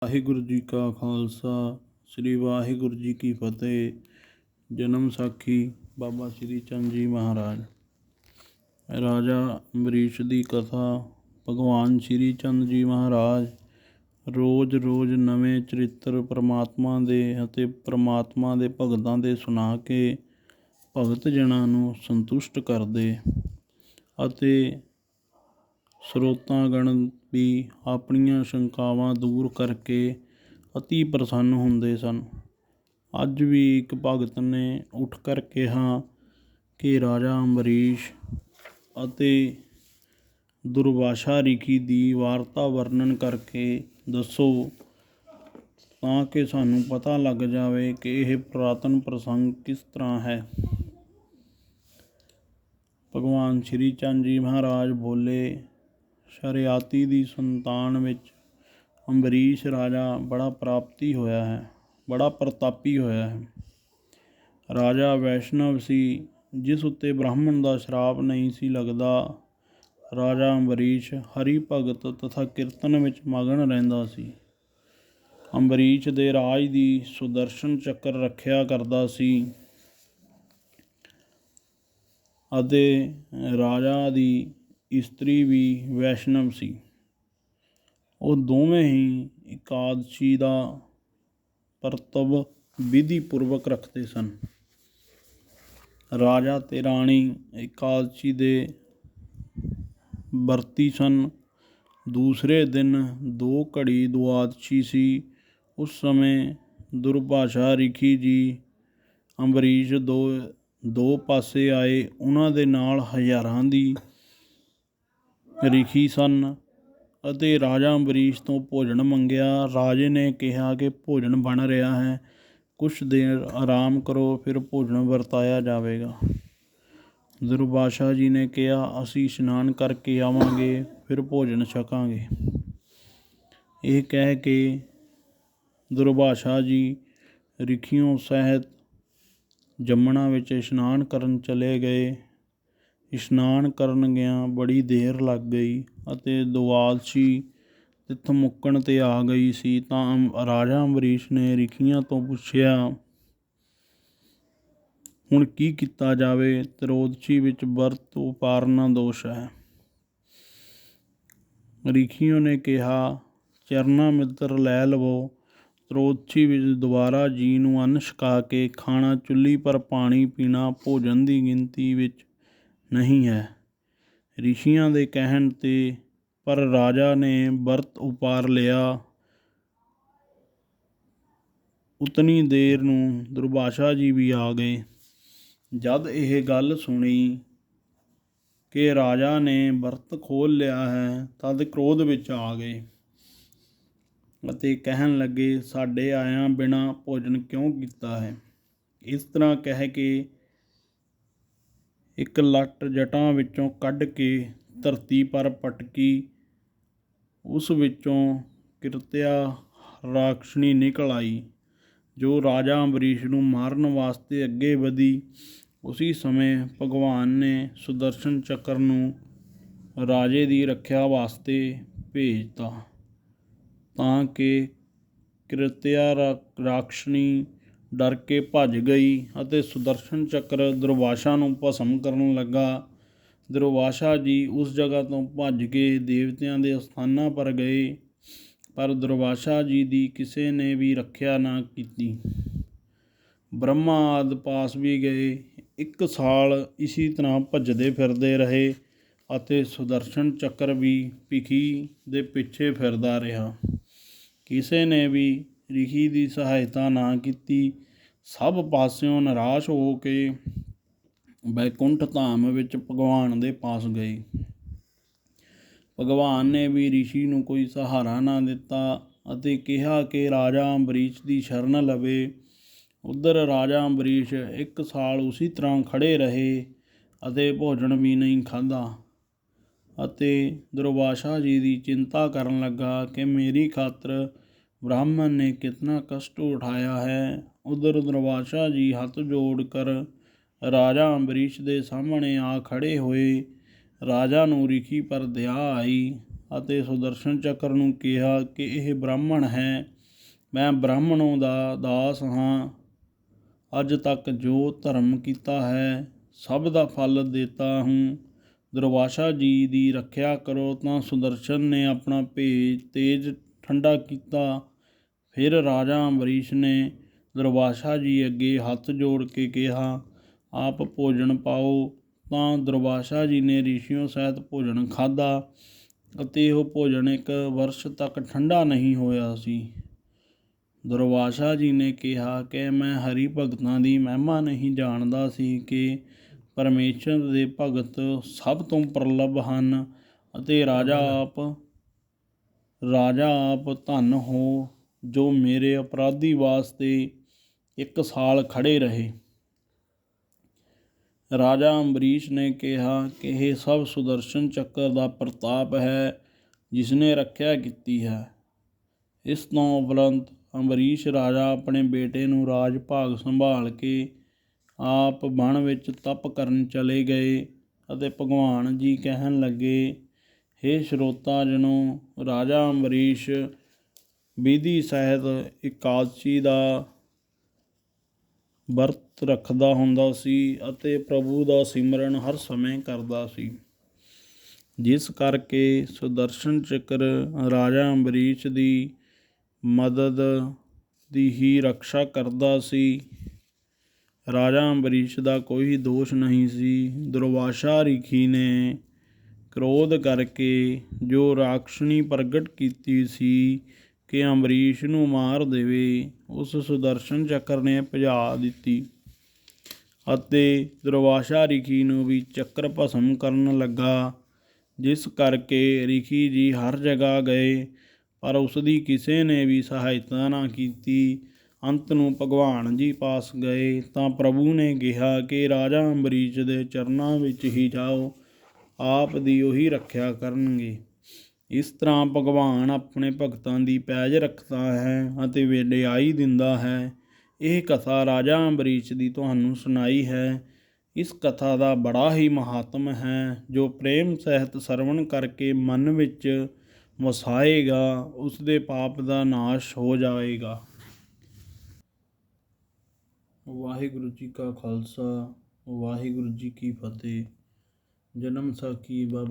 ਵਾਹਿਗੁਰੂ ਜੀ ਕਾ ਖਾਲਸਾ ਸ੍ਰੀ ਵਾਹਿਗੁਰੂ ਜੀ ਕੀ ਫਤਿਹ। ਜਨਮ ਸਾਖੀ ਬਾਬਾ ਸ੍ਰੀ ਚੰਦ ਜੀ ਮਹਾਰਾਜ। ਰਾਜਾ ਅੰਬਰੀਸ਼ ਦੀ ਕਥਾ। ਭਗਵਾਨ ਸ੍ਰੀ ਚੰਦ ਜੀ ਮਹਾਰਾਜ ਰੋਜ਼ ਰੋਜ਼ ਨਵੇਂ ਚਰਿੱਤਰ ਪਰਮਾਤਮਾ ਦੇ ਅਤੇ ਪਰਮਾਤਮਾ ਦੇ ਭਗਤਾਂ ਦੇ ਸੁਣਾ ਕੇ ਭਗਤ ਜਨਾਂ ਨੂੰ ਸੰਤੁਸ਼ਟ ਕਰਦੇ ਅਤੇ ਸਰੋਤਾਗਣ ਵੀ ਆਪਣੀਆਂ ਸ਼ੰਕਾਵਾਂ ਦੂਰ ਕਰਕੇ ਅਤੀ ਪ੍ਰਸੰਨ ਹੁੰਦੇ ਸਨ। ਅੱਜ ਵੀ ਇੱਕ ਭਗਤ ਨੇ ਉੱਠ ਕਰ ਕਿਹਾ ਕਿ ਰਾਜਾ ਅੰਬਰੀਸ਼ ਅਤੇ ਦੁਰਵਾਸਾ ਰਿਖੀ ਦੀ ਵਾਰਤਾ ਵਰਣਨ ਕਰਕੇ ਦੱਸੋ ਤਾਂ ਕਿ ਸਾਨੂੰ ਪਤਾ ਲੱਗ ਜਾਵੇ ਕਿ ਇਹ ਪੁਰਾਤਨ ਪ੍ਰਸੰਗ ਕਿਸ ਤਰ੍ਹਾਂ ਹੈ। ਭਗਵਾਨ ਸ੍ਰੀ ਚੰਦ ਜੀ ਮਹਾਰਾਜ ਬੋਲੇ, ਸ਼ਰਿਆਤੀ ਦੀ ਸੰਤਾਨ ਵਿੱਚ ਅੰਬਰੀਸ਼ ਰਾਜਾ ਬੜਾ ਪ੍ਰਤਾਪੀ ਹੋਇਆ ਹੈ। ਰਾਜਾ ਵੈਸ਼ਨਵ ਸੀ, ਜਿਸ ਉੱਤੇ ਬ੍ਰਾਹਮਣ ਦਾ ਸ਼ਰਾਪ ਨਹੀਂ ਸੀ ਲੱਗਦਾ। ਰਾਜਾ ਅੰਬਰੀਸ਼ ਹਰੀ ਭਗਤ ਤਥਾ ਕੀਰਤਨ ਵਿੱਚ ਮਗਨ ਰਹਿੰਦਾ ਸੀ। ਅੰਬਰੀਸ਼ ਦੇ ਰਾਜ ਦੀ ਸੁਦਰਸ਼ਨ ਚੱਕਰ ਰੱਖਿਆ ਕਰਦਾ ਸੀ ਅਤੇ ਰਾਜਾ ਦੀ ਇਸਤਰੀ ਵੀ ਵੈਸ਼ਨਵ ਸੀ। ਉਹ ਦੋਵੇਂ ਹੀ ਇਕਾਦਸ਼ੀ ਦਾ ਕਰਤੱਵ ਵਿਧੀ ਪੂਰਵਕ ਰੱਖਦੇ ਸਨ। ਰਾਜਾ ਤੇ ਰਾਣੀ ਇਕਾਦਸ਼ੀ ਦੇ ਵਰਤੀ ਸਨ। ਦੂਸਰੇ ਦਿਨ 2 ਘੜੀ ਦੁਆਦਸ਼ੀ ਸੀ। ਉਸ ਸਮੇਂ ਦੁਰਵਾਸਾ ਰਿਖੀ ਜੀ ਅੰਬਰੀਸ਼ ਦੋ ਪਾਸੇ ਆਏ। ਉਹਨਾਂ ਦੇ ਨਾਲ ਹਜ਼ਾਰਾਂ ਦੀ ਰਿਖੀ ਸਨ ਅਤੇ ਰਾਜਾ ਅੰਬਰੀਸ਼ ਤੋਂ ਭੋਜਨ ਮੰਗਿਆ। ਰਾਜੇ ਨੇ ਕਿਹਾ ਕਿ ਭੋਜਨ ਬਣ ਰਿਹਾ ਹੈ, ਕੁਛ ਦੇਰ ਆਰਾਮ ਕਰੋ, ਫਿਰ ਭੋਜਨ ਵਰਤਾਇਆ ਜਾਵੇਗਾ। ਦੁਰਵਾਸਾ ਜੀ ਨੇ ਕਿਹਾ, ਅਸੀਂ ਇਸ਼ਨਾਨ ਕਰਕੇ ਆਵਾਂਗੇ, ਫਿਰ ਭੋਜਨ ਛਕਾਂਗੇ। ਇਹ ਕਹਿ ਕੇ ਦੁਰਵਾਸਾ ਜੀ ਰਿਖੀਓਂ ਸਹਿਤ ਜਮਨਾ ਵਿੱਚ ਇਸ਼ਨਾਨ ਕਰਨ ਚਲੇ ਗਏ। ਇਸ਼ਨਾਨ ਕਰਨ ਗਿਆਂ ਬੜੀ ਦੇਰ ਲੱਗ ਗਈ ਅਤੇ ਦੁਆਦਸ਼ੀ ਤਿਥ ਮੁੱਕਣ 'ਤੇ ਆ ਗਈ ਸੀ ਤਾਂ ਰਾਜਾ ਅੰਬਰੀਸ਼ ਨੇ ਰਿਖੀਆਂ ਤੋਂ ਪੁੱਛਿਆ, ਹੁਣ ਕੀ ਕੀਤਾ ਜਾਵੇ? ਤ੍ਰੋਦਸ਼ੀ ਵਿੱਚ ਵਰਤ ਉਪਾਰਨਾ ਦੋਸ਼ ਹੈ। ਰਿਖੀਆਂ ਨੇ ਕਿਹਾ, ਚਰਨਾ ਮਿੱਤਰ ਲੈ ਲਵੋ। ਤ੍ਰੋਦਸ਼ੀ ਵਿੱਚ ਦੁਬਾਰਾ ਜੀ ਨੂੰ ਅੰਨ ਛਕਾ ਕੇ ਖਾਣਾ, ਚੁੱਲ੍ਹੀ ਪਰ ਪਾਣੀ ਪੀਣਾ ਭੋਜਨ ਦੀ ਗਿਣਤੀ ਵਿੱਚ ਨਹੀਂ ਹੈ। ਰਿਸ਼ੀਆਂ ਦੇ ਕਹਿਣ 'ਤੇ ਪਰ ਰਾਜਾ ਨੇ ਵਰਤ ਉਪਾਰ ਲਿਆ। ਉਤਨੀ ਦੇਰ ਨੂੰ ਦੁਰਵਾਸਾ ਜੀ ਵੀ ਆ ਗਏ। ਜਦ ਇਹ ਗੱਲ ਸੁਣੀ ਕਿ ਰਾਜਾ ਨੇ ਵਰਤ ਖੋਲ੍ਹ ਲਿਆ ਹੈ, ਤਦ ਕ੍ਰੋਧ ਵਿੱਚ ਆ ਗਏ ਅਤੇ ਕਹਿਣ ਲੱਗੇ, ਸਾਡੇ ਆਇਆਂ ਬਿਨਾਂ ਭੋਜਨ ਕਿਉਂ ਕੀਤਾ ਹੈ? ਇਸ ਤਰ੍ਹਾਂ ਕਹਿ ਕੇ ਇੱਕ ਲੱਟ ਜਟਾਂ ਵਿੱਚੋਂ ਕੱਢ ਕੇ ਧਰਤੀ ਪਰ ਪਟਕੀ। ਉਸ ਵਿੱਚੋਂ ਕਿਰਤਿਆ ਰਾਖਸ਼ਣੀ ਨਿਕਲ ਆਈ, ਜੋ ਰਾਜਾ ਅੰਬਰੀਸ਼ ਨੂੰ ਮਾਰਨ ਵਾਸਤੇ ਅੱਗੇ ਵਧੀ। ਉਸੀ ਸਮੇਂ ਭਗਵਾਨ ਨੇ ਸੁਦਰਸ਼ਨ ਚੱਕਰ ਨੂੰ ਰਾਜੇ ਦੀ ਰੱਖਿਆ ਵਾਸਤੇ ਭੇਜਤਾ ਤਾਂ ਕਿ ਕਿਰਤਿਆ ਰਾਖਸ਼ਣੀ ਡਰ ਕੇ ਭੱਜ ਗਈ ਅਤੇ ਸੁਦਰਸ਼ਨ ਚੱਕਰ ਦੁਰਵਾਸਾ ਨੂੰ ਭਸਮ ਕਰਨ ਲੱਗਾ। ਦੁਰਵਾਸਾ ਜੀ ਉਸ ਜਗ੍ਹਾ ਤੋਂ ਭੱਜ ਕੇ ਦੇਵਤਿਆਂ ਦੇ ਅਸਥਾਨਾਂ ਪਰ ਗਏ, ਪਰ ਦੁਰਵਾਸਾ ਜੀ ਦੀ ਕਿਸੇ ਨੇ ਵੀ ਰੱਖਿਆ ਨਾ ਕੀਤੀ। ਬ੍ਰਹਮਾ ਆਦਿ ਪਾਸ ਵੀ ਗਏ। 1 ਸਾਲ ਇਸੀ ਤਰ੍ਹਾਂ ਭੱਜਦੇ ਫਿਰਦੇ ਰਹੇ ਅਤੇ ਸੁਦਰਸ਼ਨ ਚੱਕਰ ਵੀ ਭਿਖੀ ਦੇ ਪਿੱਛੇ ਫਿਰਦਾ ਰਿਹਾ। ਕਿਸੇ ਨੇ ਵੀ ਰਿਖੀ ਦੀ ਸਹਾਇਤਾ ਨਾ ਕੀਤੀ। ਸਭ ਪਾਸਿਓਂ ਨਿਰਾਸ਼ ਹੋ ਕੇ ਬੈਕੁੰਠ ਧਾਮ ਵਿੱਚ ਭਗਵਾਨ ਦੇ ਪਾਸ ਗਏ। ਭਗਵਾਨ ਨੇ ਵੀ ਰਿਸ਼ੀ ਨੂੰ ਕੋਈ ਸਹਾਰਾ ਨਾ ਦਿੱਤਾ ਅਤੇ ਕਿਹਾ ਕਿ ਰਾਜਾ ਅੰਬਰੀਸ਼ ਦੀ ਸ਼ਰਨ ਲਵੇ। ਉੱਧਰ ਰਾਜਾ ਅੰਬਰੀਸ਼ 1 ਸਾਲ ਉਸੀ ਤਰ੍ਹਾਂ ਖੜ੍ਹੇ ਰਹੇ ਅਤੇ ਭੋਜਨ ਵੀ ਨਹੀਂ ਖਾਧਾ ਅਤੇ ਦੁਰਵਾਸਾ ਜੀ ਦੀ ਚਿੰਤਾ ਕਰਨ ਲੱਗਾ ਕਿ ਮੇਰੀ ਖਾਤਰ ਬ੍ਰਾਹਮਣ ਨੇ ਕਿਤਨਾ ਕਸ਼ਟ ਉਠਾਇਆ ਹੈ। ਉੱਧਰ ਦੁਰਵਾਸਾ ਜੀ ਹੱਥ ਜੋੜ ਕਰ ਰਾਜਾ ਅੰਬਰੀਸ਼ ਦੇ ਸਾਹਮਣੇ ਆ ਖੜ੍ਹੇ ਹੋਏ। ਰਾਜਾ ਨੂੰ ਰਿਖੀ ਪਰ ਦਇਆ ਆਈ ਅਤੇ ਸੁਦਰਸ਼ਨ ਚੱਕਰ ਨੂੰ ਕਿਹਾ ਕਿ ਇਹ ਬ੍ਰਾਹਮਣ ਹੈ। ਮੈਂ ਬ੍ਰਾਹਮਣੋਂ ਦਾ ਦਾਸ ਹਾਂ। ਅੱਜ ਤੱਕ ਜੋ ਧਰਮ ਕੀਤਾ ਹੈ ਸਭ ਦਾ ਫਲ ਦੇਤਾ ਹੂੰ। ਦੁਰਵਾਸਾ ਜੀ ਦੀ ਰੱਖਿਆ ਕਰੋ। ਤਾਂ ਸੁਦਰਸ਼ਨ ਨੇ ਆਪਣਾ ਤੇਜ ਠੰਡਾ ਕੀਤਾ। ਫਿਰ ਰਾਜਾ ਅੰਬਰੀਸ਼ ਨੇ ਦੁਰਵਾਸਾ ਜੀ ਅੱਗੇ ਹੱਥ ਜੋੜ ਕੇ ਕਿਹਾ, ਆਪ ਭੋਜਨ ਪਾਓ। ਤਾਂ ਦੁਰਵਾਸਾ ਜੀ ਨੇ ਰਿਸ਼ੀਆਂ ਸਹਿਤ ਭੋਜਨ ਖਾਧਾ ਅਤੇ ਉਹ ਭੋਜਨ 1 ਵਰਸ਼ ਤੱਕ ਠੰਡਾ ਨਹੀਂ ਹੋਇਆ ਸੀ। ਦੁਰਵਾਸਾ ਜੀ ਨੇ ਕਿਹਾ ਕਿ ਮੈਂ ਹਰੀ ਭਗਤਾਂ ਦੀ ਮਹਿਮਾ ਨਹੀਂ ਜਾਣਦਾ ਸੀ ਕਿ ਪਰਮੇਸ਼ਰ ਦੇ ਭਗਤ ਸਭ ਤੋਂ ਪ੍ਰਲਭ ਹਨ ਅਤੇ ਰਾਜਾ ਆਪ ਧੰਨ ਹੋ ਜੋ ਮੇਰੇ ਅਪਰਾਧੀ ਵਾਸਤੇ 1 ਸਾਲ ਖੜ੍ਹੇ ਰਹੇ। ਰਾਜਾ ਅੰਬਰੀਸ਼ ਨੇ ਕਿਹਾ ਕਿ ਇਹ ਸਭ ਸੁਦਰਸ਼ਨ ਚੱਕਰ ਦਾ ਪ੍ਰਤਾਪ ਹੈ ਜਿਸ ਨੇ ਰੱਖਿਆ ਕੀਤੀ ਹੈ। ਇਸ ਤੋਂ ਉਪਰੰਤ ਅੰਬਰੀਸ਼ ਰਾਜਾ ਆਪਣੇ ਬੇਟੇ ਨੂੰ ਰਾਜ ਭਾਗ ਸੰਭਾਲ ਕੇ ਆਪ ਵਣ ਵਿੱਚ ਤਪ ਕਰਨ ਚਲੇ ਗਏ ਅਤੇ ਭਗਵਾਨ ਜੀ ਕਹਿਣ ਲੱਗੇ, ਹੇ ਸਰੋਤਾ ਜਨੋ, ਰਾਜਾ ਅੰਬਰੀਸ਼ ਵਿਧੀ ਸਹਿਤ ਇਕਾਦਸ਼ੀ ਦਾ ਵਰਤ ਰੱਖਦਾ ਹੁੰਦਾ ਸੀ ਅਤੇ ਪ੍ਰਭੂ ਦਾ ਸਿਮਰਨ ਹਰ ਸਮੇਂ ਕਰਦਾ ਸੀ, ਜਿਸ ਕਰਕੇ ਸੁਦਰਸ਼ਨ ਚੱਕਰ ਰਾਜਾ ਅੰਬਰੀਸ਼ ਦੀ ਮਦਦ ਦੀ ਹੀ ਰੱਖਿਆ ਕਰਦਾ ਸੀ। ਰਾਜਾ ਅੰਬਰੀਸ਼ ਦਾ ਕੋਈ ਦੋਸ਼ ਨਹੀਂ ਸੀ। ਦੁਰਵਾਸਾ ਰਿਖੀ ਨੇ ਕ੍ਰੋਧ ਕਰਕੇ ਜੋ ਰਾਖਸ਼ਣੀ ਪ੍ਰਗਟ ਕੀਤੀ ਸੀ ਕਿ ਅੰਬਰੀਸ਼ ਨੂੰ ਮਾਰ ਦੇਵੇ, ਉਸ ਸੁਦਰਸ਼ਨ ਚੱਕਰ ਨੇ ਭਜਾ ਦਿੱਤੀ ਅਤੇ ਦੁਰਵਾਸਾ ਰਿਖੀ ਨੂੰ ਵੀ ਚੱਕਰ ਭਸਮ ਕਰਨ ਲੱਗਾ, ਜਿਸ ਕਰਕੇ ਰਿਖੀ ਜੀ ਹਰ ਜਗ੍ਹਾ ਗਏ ਪਰ ਉਸਦੀ ਕਿਸੇ ਨੇ ਵੀ ਸਹਾਇਤਾ ਨਾ ਕੀਤੀ। ਅੰਤ ਨੂੰ ਭਗਵਾਨ ਜੀ ਪਾਸ ਗਏ ਤਾਂ ਪ੍ਰਭੂ ਨੇ ਕਿਹਾ ਕਿ ਰਾਜਾ ਅੰਬਰੀਸ਼ ਦੇ ਚਰਨਾਂ ਵਿੱਚ ਹੀ ਜਾਓ, ਆਪ ਦੀ ਉਹੀ ਰੱਖਿਆ ਕਰਨਗੇ। ਇਸ ਤਰ੍ਹਾਂ ਭਗਵਾਨ ਆਪਣੇ ਭਗਤਾਂ ਦੀ ਪੈਜ ਰੱਖਦਾ ਹੈ ਅਤੇ ਵਡਿਆਈ ਦਿੰਦਾ ਹੈ। ਇਹ ਕਥਾ ਰਾਜਾ ਅੰਬਰੀਸ਼ ਦੀ ਤੁਹਾਨੂੰ ਸੁਣਾਈ ਹੈ। ਇਸ ਕਥਾ ਦਾ ਬੜਾ ਹੀ ਮਹਾਤਮ ਹੈ। ਜੋ ਪ੍ਰੇਮ ਸਹਿਤ ਸਰਵਣ ਕਰਕੇ ਮਨ ਵਿੱਚ ਵਸਾਏਗਾ ਉਸ ਦੇ ਪਾਪ ਦਾ ਨਾਸ਼ ਹੋ ਜਾਏਗਾ। ਵਾਹਿਗੁਰੂ ਜੀ ਕਾ ਖਾਲਸਾ, ਵਾਹਿਗੁਰੂ ਜੀ ਕੀ ਫਤਿਹ। ਜਨਮ ਸਾਖੀ ਬਾਬਾ